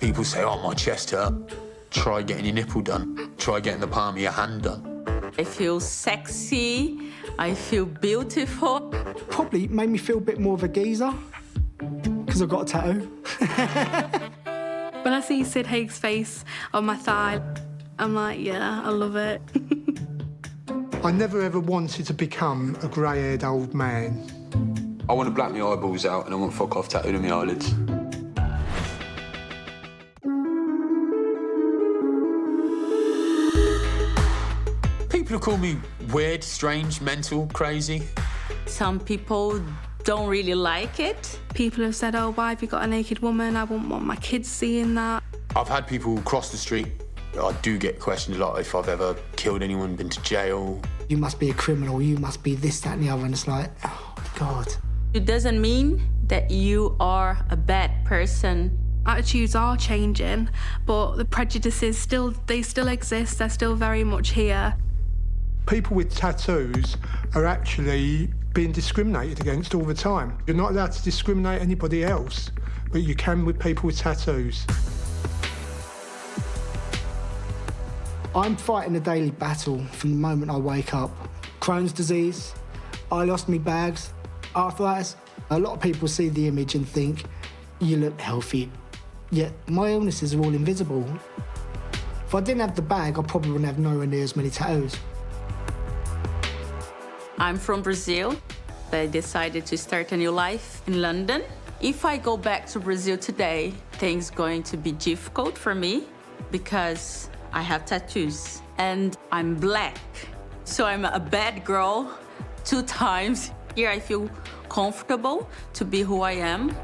People say, oh, my chest hurt. Try getting your nipple done. Try getting the palm of your hand done. I feel sexy. I feel beautiful. Probably made me feel a bit more of a geezer, because I've got a tattoo. When I see Sid Haig's face on my thigh, I'm like, yeah, I love it. I never ever wanted to become a grey-haired old man. I want to black my eyeballs out and I want fuck off tattooed on my eyelids. People call me weird, strange, mental, crazy. Some people don't really like it. People have said, oh, why have you got a naked woman? I wouldn't want my kids seeing that. I've had people cross the street. I do get questioned a lot if I've ever killed anyone, been to jail. You must be a criminal, you must be this, that and the other, and it's like, oh, God. It doesn't mean that you are a bad person. Attitudes are changing, but the prejudices still exist, they're still very much here. People with tattoos are actually being discriminated against all the time. You're not allowed to discriminate anybody else, but you can with people with tattoos. I'm fighting a daily battle from the moment I wake up. Crohn's disease, I lost me bags, arthritis. A lot of people see the image and think, you look healthy, yet my illnesses are all invisible. If I didn't have the bag, I probably wouldn't have nowhere near as many tattoos. I'm from Brazil. I decided to start a new life in London. If I go back to Brazil today, things going to be difficult for me because I have tattoos and I'm black. So I'm a bad girl 2 times. Here I feel comfortable to be who I am.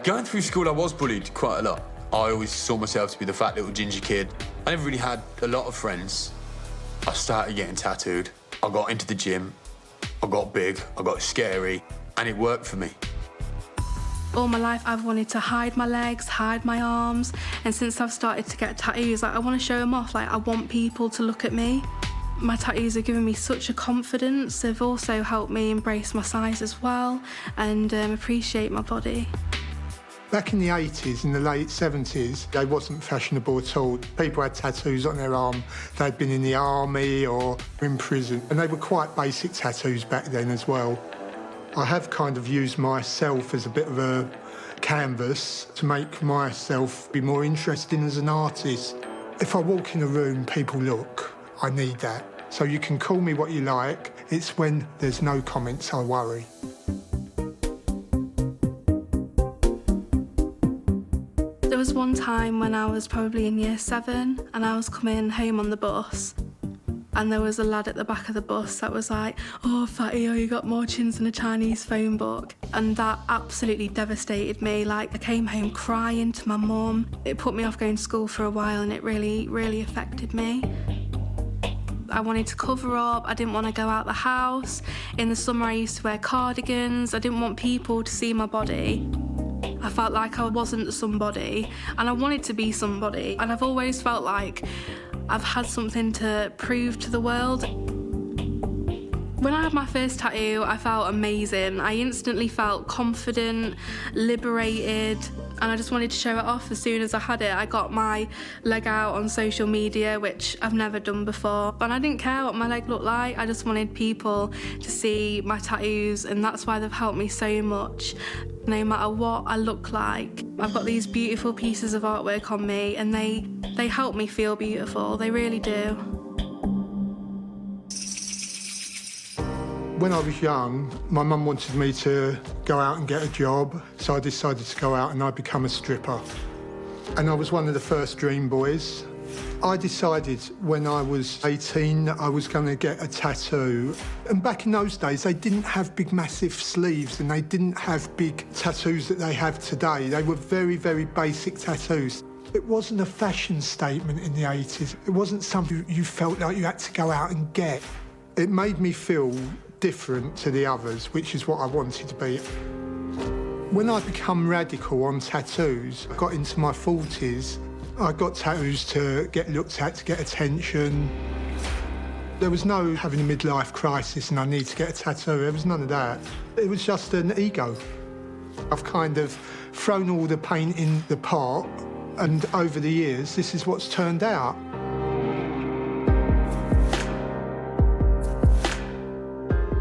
Going through school, I was bullied quite a lot. I always saw myself to be the fat little ginger kid. I never really had a lot of friends. I started getting tattooed. I got into the gym. I got big, I got scary, and it worked for me. All my life I've wanted to hide my legs, hide my arms, and since I've started to get tattoos, I want to show them off. I want people to look at me. My tattoos have given me such a confidence. They've also helped me embrace my size as well and appreciate my body. Back in the 80s, in the late 70s, they wasn't fashionable at all. People had tattoos on their arm. They'd been in the army or in prison, and they were quite basic tattoos back then as well. I have kind of used myself as a bit of a canvas to make myself be more interesting as an artist. If I walk in a room, people look. I need that. So you can call me what you like. It's when there's no comments I worry. There was one time when I was probably in year 7 and I was coming home on the bus and there was a lad at the back of the bus that was like, oh, fatty, oh, you got more chins than a Chinese phone book. And that absolutely devastated me. I came home crying to my mum. It put me off going to school for a while and it really, really affected me. I wanted to cover up, I didn't want to go out the house. In the summer I used to wear cardigans, I didn't want people to see my body. I felt like I wasn't somebody and I wanted to be somebody, and I've always felt like I've had something to prove to the world. When I had my first tattoo, I felt amazing. I instantly felt confident, liberated, and I just wanted to show it off as soon as I had it. I got my leg out on social media, which I've never done before, and I didn't care what my leg looked like. I just wanted people to see my tattoos, and that's why they've helped me so much. No matter what I look like, I've got these beautiful pieces of artwork on me, and they help me feel beautiful. They really do. When I was young, my mum wanted me to go out and get a job, so I decided to go out and I'd become a stripper. And I was one of the first dream boys. I decided when I was 18 that I was going to get a tattoo. And back in those days, they didn't have big, massive sleeves and they didn't have big tattoos that they have today. They were very, very basic tattoos. It wasn't a fashion statement in the 80s. It wasn't something you felt like you had to go out and get. It made me feel different to the others, which is what I wanted to be. When I become radical on tattoos, I got into my 40s, I got tattoos to get looked at, to get attention. There was no having a midlife crisis and I need to get a tattoo, there was none of that. It was just an ego. I've kind of thrown all the paint in the pot And over the years, this is what's turned out.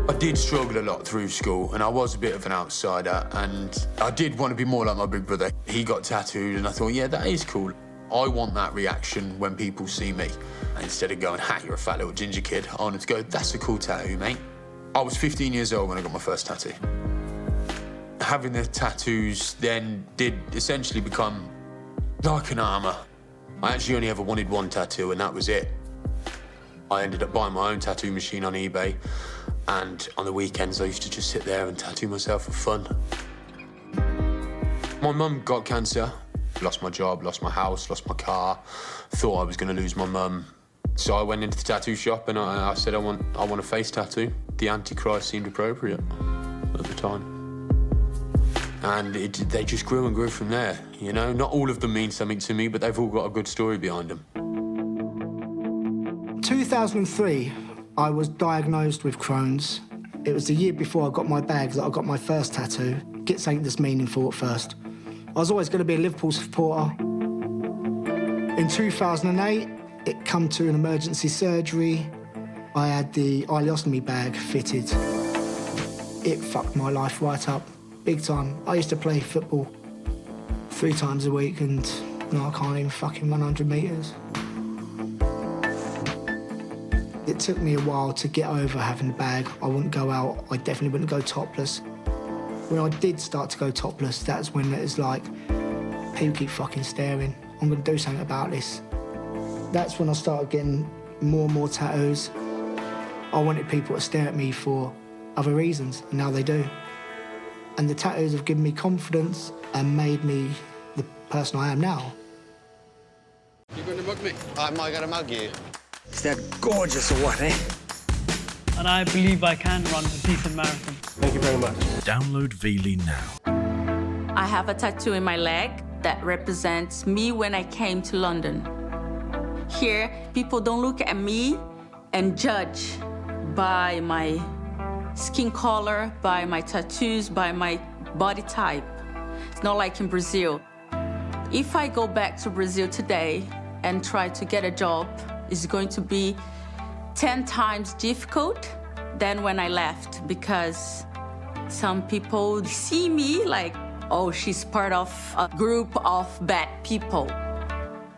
I did struggle a lot through school, and I was a bit of an outsider, and I did want to be more like my big brother. He got tattooed, and I thought, yeah, that is cool. I want that reaction when people see me. And instead of going, ha, you're a fat little ginger kid, I wanted to go, that's a cool tattoo, mate. I was 15 years old when I got my first tattoo. Having the tattoos then did essentially become like an armour. I actually only ever wanted one tattoo, and that was it. I ended up buying my own tattoo machine on eBay, and on the weekends I used to just sit there and tattoo myself for fun. My mum got cancer, lost my job, lost my house, lost my car, thought I was going to lose my mum. So I went into the tattoo shop and I said I want a face tattoo. The Antichrist seemed appropriate at the time. And they just grew and grew from there, you know? Not all of them mean something to me, but they've all got a good story behind them. 2003, I was diagnosed with Crohn's. It was the year before I got my bag that I got my first tattoo. Get something that's meaningful at first. I was always going to be a Liverpool supporter. In 2008, it come to an emergency surgery. I had the ileostomy bag fitted. It fucked my life right up, big time. I used to play football 3 times a week, and now I can't even fucking 100 metres. It took me a while to get over having the bag. I wouldn't go out, I definitely wouldn't go topless. When I did start to go topless, that's when it was like, people keep fucking staring. I'm gonna do something about this. That's when I started getting more and more tattoos. I wanted people to stare at me for other reasons, and now they do. And the tattoos have given me confidence and made me the person I am now. You going to mug me? Am I going to mug you? Is that gorgeous or what, eh? And I believe I can run a decent marathon. Thank you very much. Download Veely now. I have a tattoo in my leg that represents me when I came to London. Here, people don't look at me and judge by my skin color, by my tattoos, by my body type. It's not like in Brazil. If I go back to Brazil today and try to get a job, it's going to be 10 times difficult than when I left, because some people see me like, oh, she's part of a group of bad people.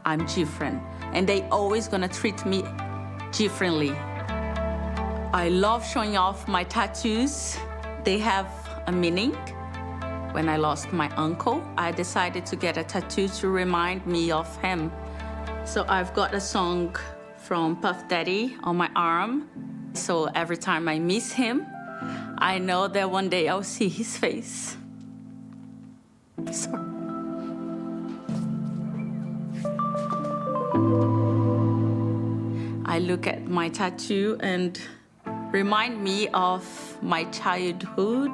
I'm different, and they always gonna treat me differently. I love showing off my tattoos. They have a meaning. When I lost my uncle, I decided to get a tattoo to remind me of him. So I've got a song from Puff Daddy on my arm. So every time I miss him, I know that one day I'll see his face. Sorry. I look at my tattoo and remind me of my childhood.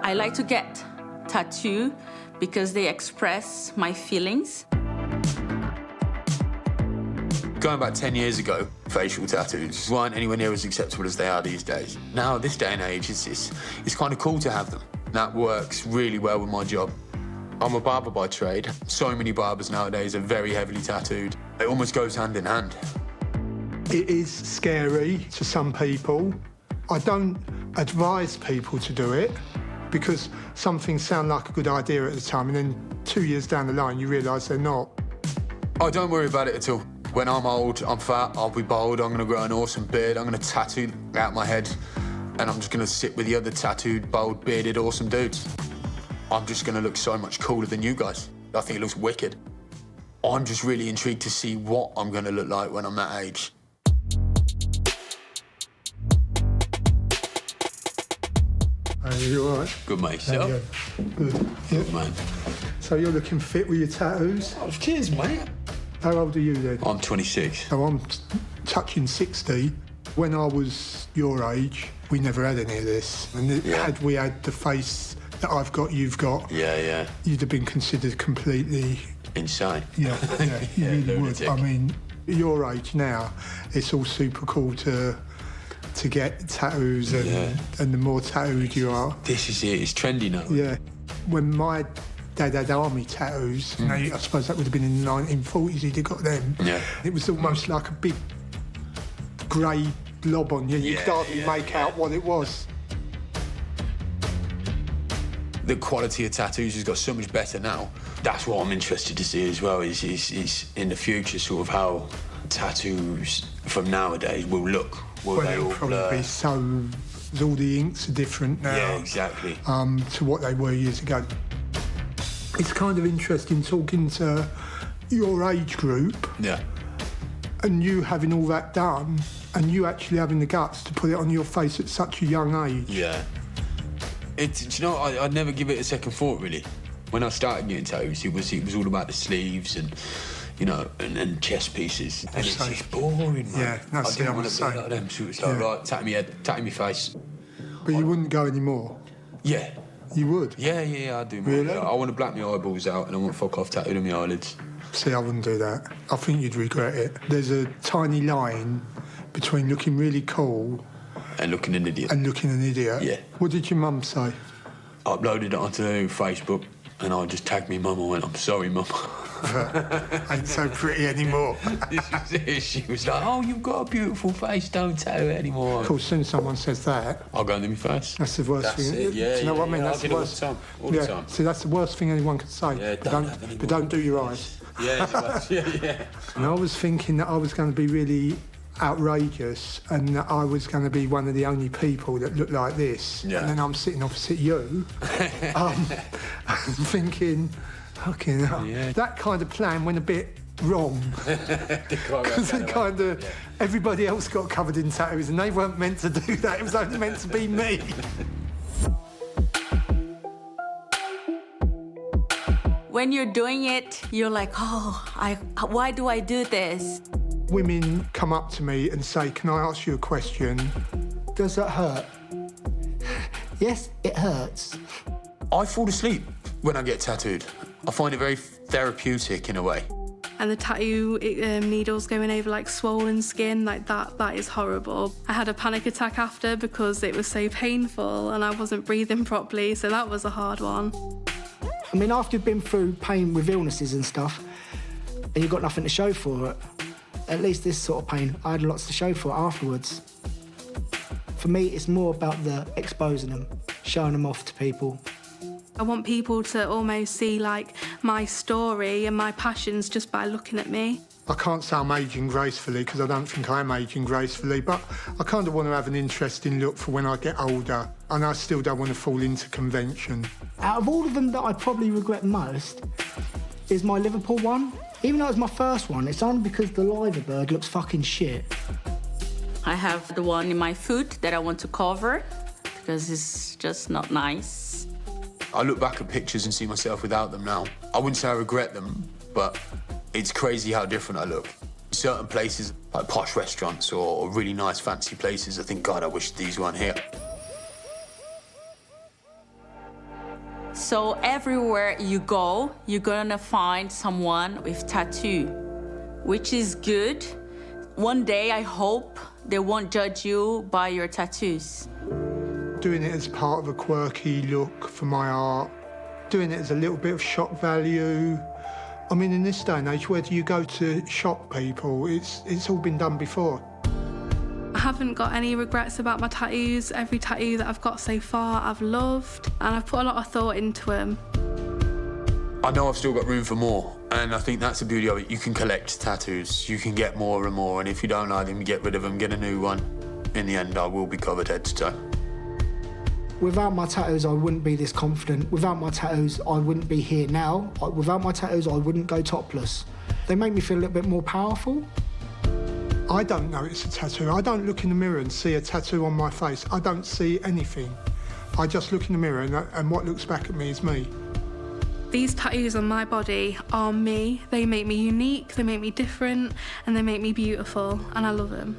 I like to get tattoo because they express my feelings. Going back 10 years ago, facial tattoos weren't anywhere near as acceptable as they are these days. Now, this day and age, it's kind of cool to have them. That works really well with my job. I'm a barber by trade. So many barbers nowadays are very heavily tattooed. It almost goes hand in hand. It is scary to some people. I don't advise people to do it because some things sound like a good idea at the time, and then 2 years down the line, you realise they're not. Oh, don't worry about it at all. When I'm old, I'm fat, I'll be bald, I'm gonna grow an awesome beard, I'm gonna tattoo out my head, and I'm just gonna sit with the other tattooed, bald, bearded, awesome dudes. I'm just gonna look so much cooler than you guys. I think it looks wicked. I'm just really intrigued to see what I'm gonna look like when I'm that age. Are you all right? Good, mate. Yourself? Good. Good, man. So you're looking fit with your tattoos? Oh, cheers, mate. How old are you then? I'm 26. So I'm touching 60. When I was your age, we never had any of this. And had we had the face that I've got, you've got, Yeah. you'd have been considered completely... Insane. Yeah, you really lunatic. would. I mean, at your age now, it's all super cool to get tattoos, and the more tattooed you are. This is it. It's trendy now. Yeah. When my Dad had army tattoos. You know, I suppose that would have been in the 1940s he'd have got them. Yeah. It was almost like a big grey blob on you. You could hardly make out what it was. The quality of tattoos has got so much better now. That's what I'm interested to see as well, is in the future sort of how tattoos from nowadays will look. Will Well, they it'll all probably blur? be so... all the inks are different now. Yeah, exactly. To what they were years ago. It's kind of interesting talking to your age group Yeah. and you having all that done and you actually having the guts to put it on your face at such a young age. Yeah. Do you know, I'd never give it a second thought, really. When I started getting tattoos, it was all about the sleeves and, you know, and chest pieces. And it's boring, man. Yeah, that's I the didn't want other to be side. like them, so it's like, right, tatting my head, tatting my face. But you wouldn't go anymore. Yeah. You would? Yeah, I do. Man. Really? I want to black my eyeballs out and I want fuck off tattooed on my eyelids. See, I wouldn't do that. I think you'd regret it. There's a tiny line between looking really cool And looking an idiot. and looking an idiot. Yeah. What did your mum say? I uploaded it onto Facebook and I just tagged me mum. I went, I'm sorry, mum. Ain't so pretty anymore. This was it. She was like, oh, you've got a beautiful face, don't tattoo it anymore. Of course, as soon as someone says that, I'll go into my face. that's the worst That's thing. it, yeah, do you know yeah, what I mean? yeah, That's I the did it all worst. the time, all the time. See, that's the worst thing anyone could say. Yeah, but don't have any but more. don't do your eyes. Yeah. And I was thinking that I was going to be really outrageous and that I was going to be one of the only people that looked like this. Yeah. And then I'm sitting opposite you, thinking, fucking hell. Yeah. That kind of plan went a bit wrong. Because everybody else got covered in tattoos and they weren't meant to do that. It was only meant to be me. When you're doing it, you're like, why do I do this? Women come up to me and say, can I ask you a question? Does that hurt? Yes, it hurts. I fall asleep when I get tattooed. I find it very therapeutic in a way. And the tattoo needles going over like swollen skin, like that is horrible. I had a panic attack after because it was so painful and I wasn't breathing properly, so that was a hard one. I mean, after you've been through pain with illnesses and stuff, and you've got nothing to show for it, at least this sort of pain, I had lots to show for it afterwards. For me, it's more about the exposing them, showing them off to people. I want people to almost see like my story and my passions just by looking at me. I can't say I'm ageing gracefully because I don't think I am ageing gracefully, but I kind of want to have an interesting look for when I get older, and I still don't want to fall into convention. Out of all of them that I probably regret most is my Liverpool one. Even though it was my first one, it's only because the liver bird looks fucking shit. I have the one in my foot that I want to cover because it's just not nice. I look back at pictures and see myself without them now. I wouldn't say I regret them, but it's crazy how different I look. Certain places, like posh restaurants or really nice fancy places, I think, God, I wish these weren't here. So everywhere you go, you're gonna find someone with tattoo, which is good. One day, I hope they won't judge you by your tattoos. Doing it as part of a quirky look for my art, doing it as a little bit of shock value. I mean, in this day and age, where do you go to shock people? It's all been done before. I haven't got any regrets about my tattoos. Every tattoo that I've got so far, I've loved, and I've put a lot of thought into them. I know I've still got room for more, and I think that's the beauty of it. You can collect tattoos, you can get more and more, and if you don't like them, get rid of them, get a new one. In the end, I will be covered head to toe. Without my tattoos, I wouldn't be this confident. Without my tattoos, I wouldn't be here now. Without my tattoos, I wouldn't go topless. They make me feel a little bit more powerful. I don't know it's a tattoo. I don't look in the mirror and see a tattoo on my face. I don't see anything. I just look in the mirror and what looks back at me is me. These tattoos on my body are me. They make me unique, they make me different, and they make me beautiful, and I love them.